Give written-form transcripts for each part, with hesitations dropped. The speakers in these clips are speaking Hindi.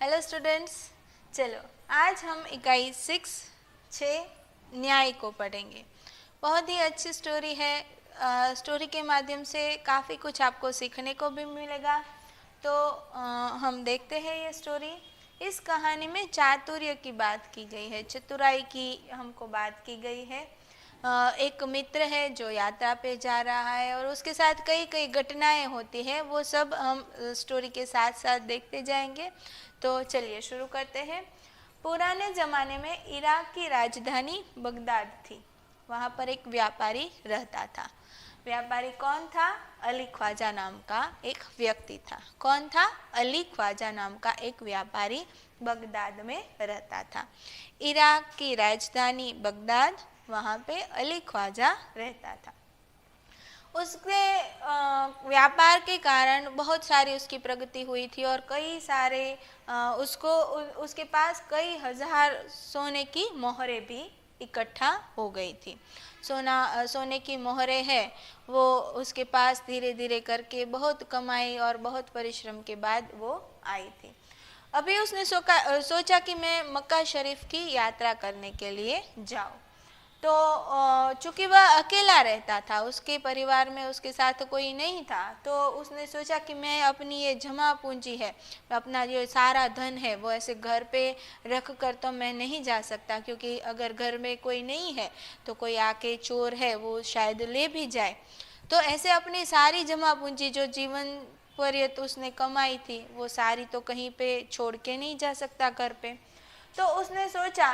हेलो स्टूडेंट्स, चलो आज हम इकाई 6 न्याय को पढ़ेंगे। बहुत ही अच्छी स्टोरी है। स्टोरी के माध्यम से काफ़ी कुछ आपको सीखने को भी मिलेगा। तो हम देखते हैं ये स्टोरी। इस कहानी में चातुर्य की बात की गई है, चतुराई की हमको बात की गई है। एक मित्र है जो यात्रा पे जा रहा है और उसके साथ कई कई घटनाएं होती हैं, वो सब हम स्टोरी के साथ साथ देखते जाएंगे। तो चलिए शुरू करते हैं। पुराने ज़माने में इराक की राजधानी बगदाद थी। वहाँ पर एक व्यापारी रहता था। व्यापारी कौन था? अली ख्वाजा नाम का एक व्यक्ति था। कौन था? अली ख्वाजा नाम का एक व्यापारी बगदाद में रहता था। इराक की राजधानी बगदाद, वहाँ पे अली ख्वाजा रहता था। उसके व्यापार के कारण बहुत सारी उसकी प्रगति हुई थी और कई सारे उसके पास कई हजार सोने की मोहरें भी इकट्ठा हो गई थी। सोने की मोहरें है वो उसके पास धीरे धीरे करके बहुत कमाई और बहुत परिश्रम के बाद वो आई थी। अभी उसने सोचा कि मैं मक्का शरीफ की यात्रा करने के लिए जाऊँ। तो चूँकि वह अकेला रहता था, उसके परिवार में उसके साथ कोई नहीं था, तो उसने सोचा कि मैं अपनी ये जमा पूंजी है, अपना जो सारा धन है, वो ऐसे घर पे रख कर तो मैं नहीं जा सकता, क्योंकि अगर घर में कोई नहीं है तो कोई आके चोर है वो शायद ले भी जाए। तो ऐसे अपनी सारी जमा पूंजी जो जीवन पर्यंत उसने कमाई थी, वो सारी तो कहीं पे छोड़ के नहीं जा सकता घर पे। तो उसने सोचा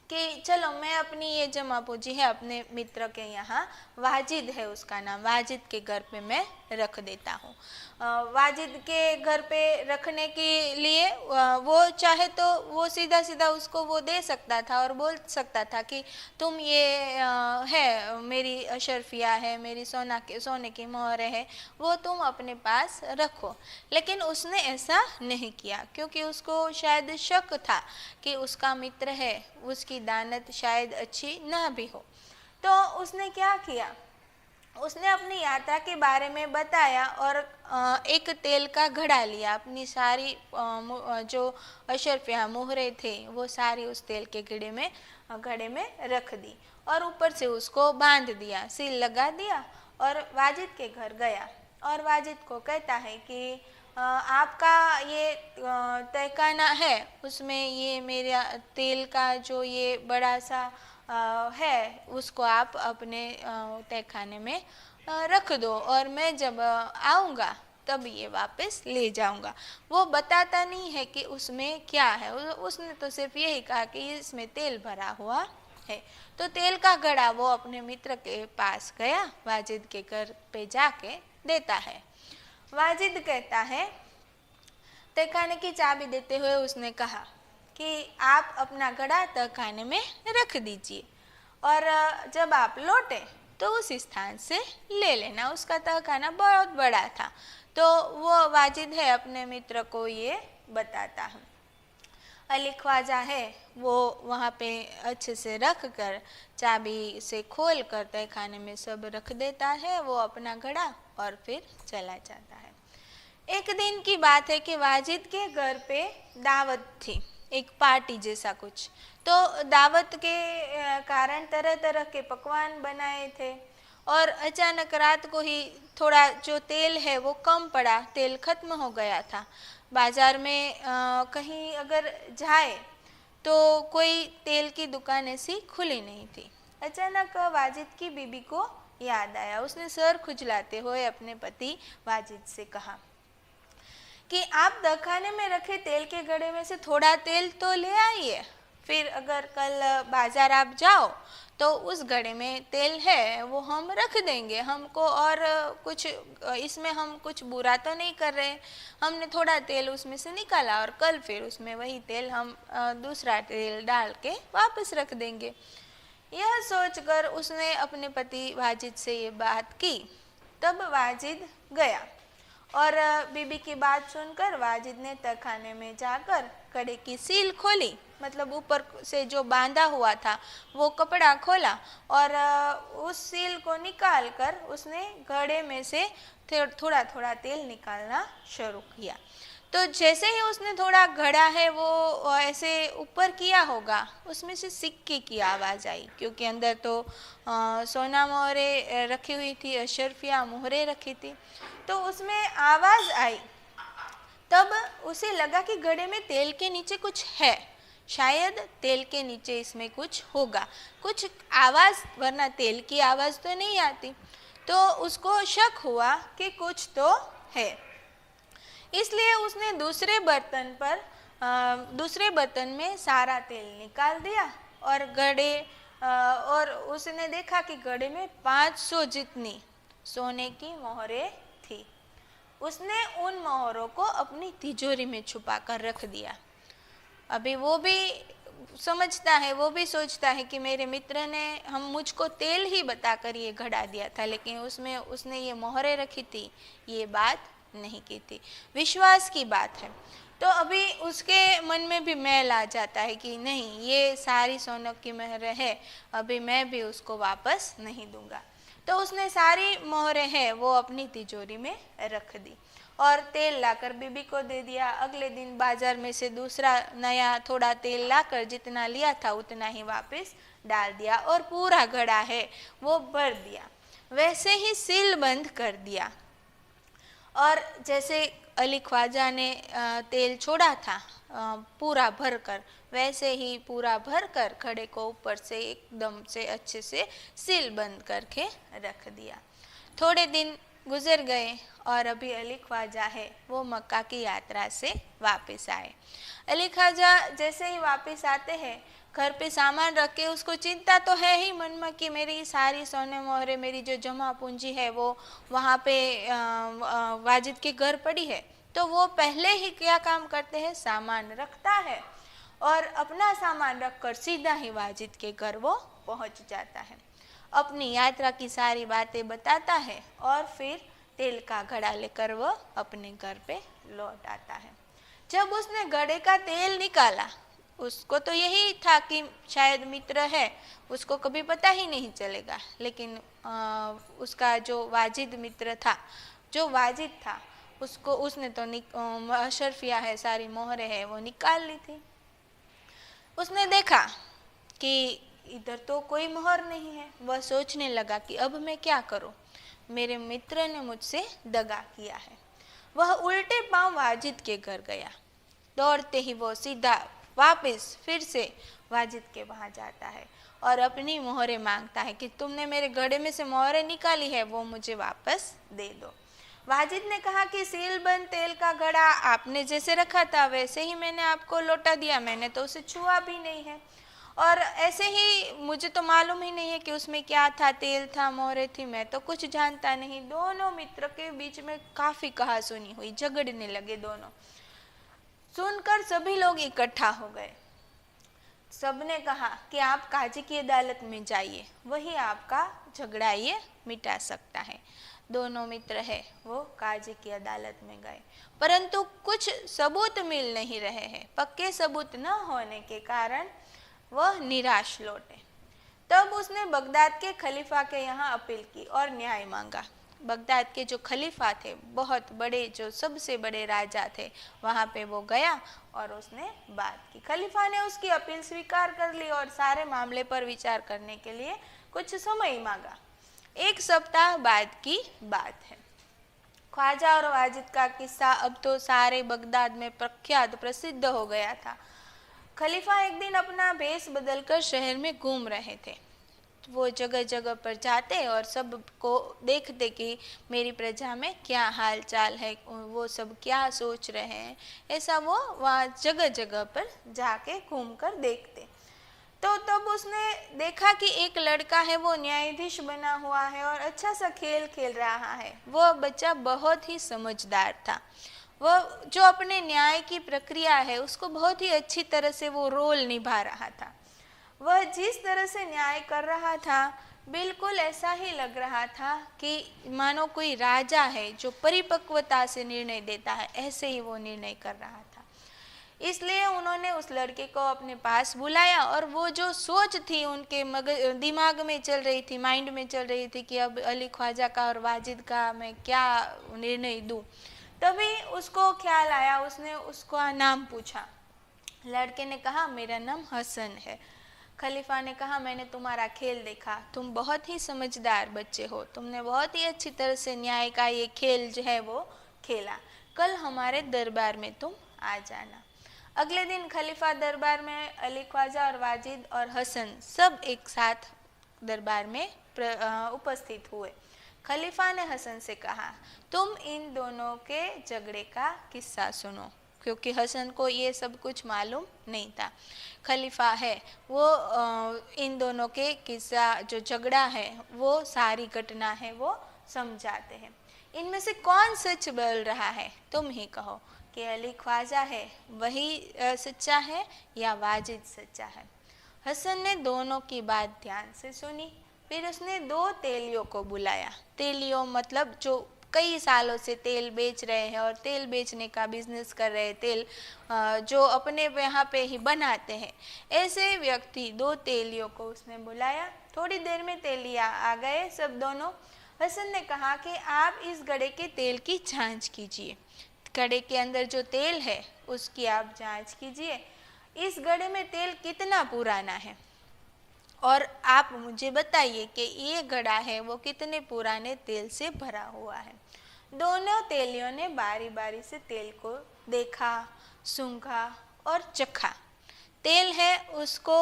कि चलो मैं अपनी ये जमा पूंजी है अपने मित्र के यहाँ, वाजिद है उसका नाम, वाजिद के घर पे मैं रख देता हूँ। वाजिद के घर पे रखने के लिए वो चाहे तो वो सीधा सीधा उसको वो दे सकता था और बोल सकता था कि तुम ये है मेरी अशरफिया है, मेरी सोने की मोहरें है, वो तुम अपने पास रखो। लेकिन उसने ऐसा नहीं किया, क्योंकि उसको शायद शक था कि उसका मित्र है, उसकी दानत शायद अच्छी न भी हो। तो उसने क्या किया, उसने अपनी यात्रा के बारे में बताया और एक तेल का घड़ा लिया। अपनी सारी जो अशरफिया मोहरें थे वो सारी उस तेल के घड़े में रख दी और ऊपर से उसको बांध दिया, सील लगा दिया और वाजिद के घर गया और वाजिद को कहता है कि आपका ये तहखाना है, उसमें ये मेरा तेल का जो ये बड़ा सा है, उसको आप अपने तहखाने में रख दो और मैं जब आऊँगा तब ये वापस ले जाऊँगा। वो बताता नहीं है कि उसमें क्या है, उसने तो सिर्फ यही कहा कि इसमें तेल भरा हुआ है। तो तेल का घड़ा वो अपने मित्र के पास गया, वाजिद के घर पे जाके देता है। वाजिद कहता है, तहखाने की चाबी देते हुए उसने कहा कि आप अपना घड़ा तहखाने में रख दीजिए और जब आप लौटे तो उस स्थान से ले लेना। उसका तहखाना बहुत बड़ा था। तो वो वाजिद है अपने मित्र को ये बताता है। अली ख्वाजा है वो वहाँ पे अच्छे से रख कर चाबी से खोल कर तहखाने में सब रख देता है, वो अपना घड़ा, और फिर चला जाता है। एक दिन की बात है कि वाजिद के घर पे दावत थी, एक पार्टी जैसा कुछ। तो दावत के कारण तरह तरह के पकवान बनाए थे और अचानक रात को ही थोड़ा जो तेल है वो कम पड़ा, तेल खत्म हो गया था। बाज़ार में कहीं अगर जाए तो कोई तेल की दुकान ऐसी खुली नहीं थी। अचानक वाजिद की बीबी को याद आया। उसने सर खुजलाते हुए अपने पति वाजिद से कहा कि आप तहखाने में रखे तेल के घड़े में से थोड़ा तेल तो ले आइए, फिर अगर कल बाज़ार आप जाओ तो उस घड़े में तेल है वो हम रख देंगे। हमको और कुछ इसमें हम कुछ बुरा तो नहीं कर रहे, हमने थोड़ा तेल उसमें से निकाला और कल फिर उसमें वही तेल हम दूसरा तेल डाल के वापस रख देंगे। यह सोचकर उसने अपने पति वाजिद से ये बात की। तब वाजिद गया और बीबी की बात सुनकर वाजिद ने तहखाने में जाकर घड़े की सील खोली, मतलब ऊपर से जो बांधा हुआ था वो कपड़ा खोला और उस सील को निकाल कर उसने घड़े में से थोड़ा थोड़ा तेल निकालना शुरू किया। तो जैसे ही उसने थोड़ा घड़ा है वो ऐसे ऊपर किया होगा, उसमें से सिक्के की आवाज़ आई, क्योंकि अंदर तो सोना मोहरे रखी हुई थी, अशरफिया मोहरे रखी थी। तो उसमें आवाज़ आई, तब उसे लगा कि घड़े में तेल के नीचे कुछ है, शायद तेल के नीचे इसमें कुछ होगा, कुछ आवाज़, वरना तेल की आवाज़ तो नहीं आती। तो उसको शक हुआ कि कुछ तो है, इसलिए उसने दूसरे बर्तन में सारा तेल निकाल दिया और और उसने देखा कि घड़े में 500 जितनी सोने की मोहरें थी। उसने उन मोहरों को अपनी तिजोरी में छुपा कर रख दिया। अभी वो भी समझता है, वो भी सोचता है कि मेरे मित्र ने मुझको तेल ही बताकर ये घड़ा दिया था, लेकिन उसमें उसने ये मोहरें रखी थी, ये बात नहीं की थी। विश्वास की बात है। तो अभी उसके मन में भी मैल आ जाता है कि नहीं, ये सारी सोने की मोहरें है, अभी मैं भी उसको वापस नहीं दूंगा। तो उसने सारी मोहरें हैं वो अपनी तिजोरी में रख दी और तेल लाकर बीबी को दे दिया। अगले दिन बाजार में से दूसरा नया थोड़ा तेल लाकर जितना लिया था उतना ही वापस डाल दिया और पूरा घड़ा है वो भर दिया। वैसे ही सील बंद कर दिया और जैसे अली ख्वाजा ने तेल छोड़ा था पूरा भर कर, वैसे ही पूरा भर कर घड़े को ऊपर से एकदम से अच्छे से सील बंद करके रख दिया। थोड़े दिन गुजर गए और अभी अली ख्वाजा है वो मक्का की यात्रा से वापस आए। अली ख्वाजा जैसे ही वापस आते हैं, घर पे सामान रख के उसको चिंता तो है ही मन में कि मेरी सारी सोने मोहरे, मेरी जो जमा पूंजी है वो वहाँ पे वाजिद के घर पड़ी है। तो वो पहले ही क्या काम करते हैं, सामान रखता है और अपना सामान रखकर सीधा ही वाजिद के घर वो पहुँच जाता है, अपनी यात्रा की सारी बातें बताता है और फिर तेल का घड़ा लेकर वो अपने घर पे लौट आता है। जब उसने घड़े का तेल निकाला, उसको तो यही था कि शायद मित्र है, उसको कभी पता ही नहीं चलेगा, लेकिन उसका जो वाजिद मित्र था, जो वाजिद था, उसने तो अशरफिया है, सारी मोहरें है वो निकाल ली थी। उसने देखा कि इधर तो कोई मोहर नहीं है। वह सोचने लगा कि अब मैं क्या करूं, मेरे मित्र ने मुझसे दगा किया है। वह उल्टे पांव वाजिद के घर गया। दौड़ते ही वो सीधा वापस फिर से वाजिद के वहाँ जाता है और अपनी मोहरें मांगता है कि तुमने मेरे घड़े में से मोहरें निकाली है, वो मुझे वापस दे दो। वाजिद ने कहा कि सीलबंद तेल का घड़ा आपने जैसे रखा था वैसे ही मैंने आपको लौटा दिया, मैंने तो उसे छुआ भी नहीं है और ऐसे ही मुझे तो मालूम ही नहीं है कि उसमें क्या था, तेल था, मोहरें थी, मैं तो कुछ जानता नहीं। दोनों मित्र के बीच में काफ़ी कहासुनी हुई, झगड़ने लगे दोनों। सुनकर सभी लोग इकट्ठा हो गए। सबने कहा कि आप काजी की अदालत में जाइए, वही आपका झगड़ा ये मिटा सकता है। दोनों मित्र है वो काजी की अदालत में गए, परंतु कुछ सबूत मिल नहीं रहे हैं। पक्के सबूत न होने के कारण वह निराश लौटे। तब उसने बगदाद के खलीफा के यहाँ अपील की और न्याय मांगा। बगदाद के जो खलीफा थे, बहुत बड़े, जो सबसे बड़े राजा थे, वहाँ पे वो गया और उसने बात की। खलीफा ने उसकी अपील स्वीकार कर ली और सारे मामले पर विचार करने के लिए कुछ समय मांगा। 1 सप्ताह बाद की बात है। ख्वाजा और वाजिद का किस्सा अब तो सारे बगदाद में प्रख्यात प्रसिद्ध हो गया था। खलीफा एक दिन अपना भेष बदलकर शहर में घूम रहे थे। वो जगह जगह पर जाते और सबको देखते कि मेरी प्रजा में क्या हाल चाल है, वो सब क्या सोच रहे हैं, ऐसा वो वहाँ जगह जगह पर जाके घूम कर देखते। तो तब उसने देखा कि एक लड़का है वो न्यायाधीश बना हुआ है और अच्छा सा खेल खेल रहा है। वो बच्चा बहुत ही समझदार था। वो जो अपने न्याय की प्रक्रिया है उसको बहुत ही अच्छी तरह से वो रोल निभा रहा था। वह जिस तरह से न्याय कर रहा था बिल्कुल ऐसा ही लग रहा था कि मानो कोई राजा है जो परिपक्वता से निर्णय देता है, ऐसे ही वो निर्णय कर रहा था। इसलिए उन्होंने उस लड़के को अपने पास बुलाया और वो जो सोच थी उनके दिमाग में चल रही थी, माइंड में चल रही थी कि अब अली ख्वाजा का और वाजिद का मैं क्या निर्णय दूँ, तभी उसको ख्याल आया, उसने उसका नाम पूछा। लड़के ने कहा मेरा नाम हसन है। खलीफा ने कहा मैंने तुम्हारा खेल देखा, तुम बहुत ही समझदार बच्चे हो, तुमने बहुत ही अच्छी तरह से न्याय का ये खेल जो है वो खेला, कल हमारे दरबार में तुम आ जाना। अगले दिन खलीफा दरबार में अली ख्वाजा और वाजिद और हसन सब एक साथ दरबार में उपस्थित हुए। खलीफा ने हसन से कहा तुम इन दोनों के झगड़े का किस्सा सुनो, क्योंकि हसन को ये सब कुछ मालूम नहीं था। खलीफा है वो इन दोनों के किस्सा जो झगड़ा है वो सारी घटना है वो समझाते हैं। इनमें से कौन सच बोल रहा है, तुम ही कहो कि अली ख्वाजा है वही सच्चा है या वाजिद सच्चा है। हसन ने दोनों की बात ध्यान से सुनी, फिर उसने दो तेलियों को बुलाया। तेलियों मतलब जो कई सालों से तेल बेच रहे हैं और तेल बेचने का बिजनेस कर रहे हैं, तेल जो अपने यहाँ पे ही बनाते हैं, ऐसे व्यक्ति दो तेलियों को उसने बुलाया। थोड़ी देर में तेलिया आ गए सब दोनों। हसन ने कहा कि आप इस घड़े के तेल की जांच कीजिए, घड़े के अंदर जो तेल है उसकी आप जांच कीजिए, इस घड़े में तेल कितना पुराना है और आप मुझे बताइए कि ये घड़ा है वो कितने पुराने तेल से भरा हुआ है। दोनों तेलियों ने बारी बारी से तेल को देखा, सूंघा और चखा। तेल है उसको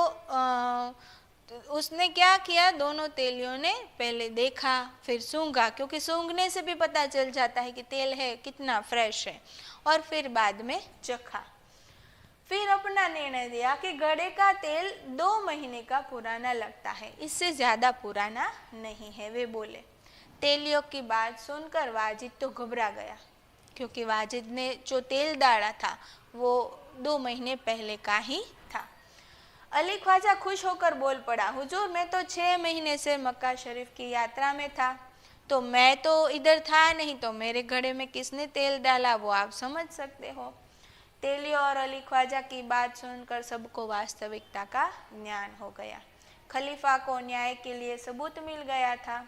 उसने क्या किया, दोनों तेलियों ने पहले देखा फिर सूंघा, क्योंकि सूंघने से भी पता चल जाता है कि तेल है कितना फ्रेश है, और फिर बाद में चखा। फिर अपना निर्णय दिया कि घड़े का तेल 2 महीने का पुराना लगता है, इससे ज़्यादा पुराना नहीं है, वे बोले। तेलियों की बात सुनकर वाजिद तो घबरा गया, क्योंकि वाजिद ने जो तेल डाला था वो 2 महीने पहले का ही था। अली ख्वाजा खुश होकर बोल पड़ा, हुजूर मैं तो 6 महीने से मक्का शरीफ की यात्रा में था, तो मैं तो इधर था नहीं, तो मेरे घड़े में किसने तेल डाला वो आप समझ सकते हो। तेलियों और अली ख्वाजा की बात सुनकर सबको वास्तविकता का ज्ञान हो गया। खलीफा को न्याय के लिए सबूत मिल गया था।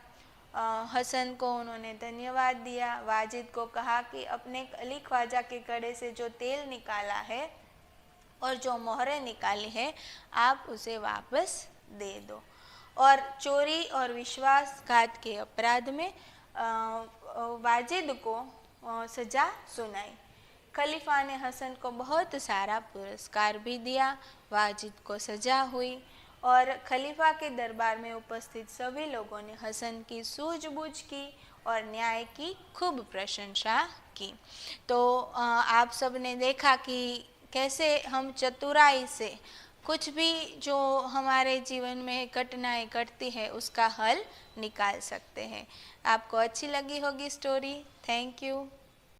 हसन को उन्होंने धन्यवाद दिया। वाजिद को कहा कि अपने अली ख्वाजा के घड़े से जो तेल निकाला है और जो मोहरें निकाली है आप उसे वापस दे दो, और चोरी और विश्वासघात के अपराध में वाजिद को सज़ा सुनाई। खलीफा ने हसन को बहुत सारा पुरस्कार भी दिया, वाजिद को सज़ा हुई, और खलीफा के दरबार में उपस्थित सभी लोगों ने हसन की सूझबूझ की और न्याय की खूब प्रशंसा की। तो आप सब ने देखा कि कैसे हम चतुराई से कुछ भी जो हमारे जीवन में घटनाएं घटती है उसका हल निकाल सकते हैं। आपको अच्छी लगी होगी स्टोरी। Thank you.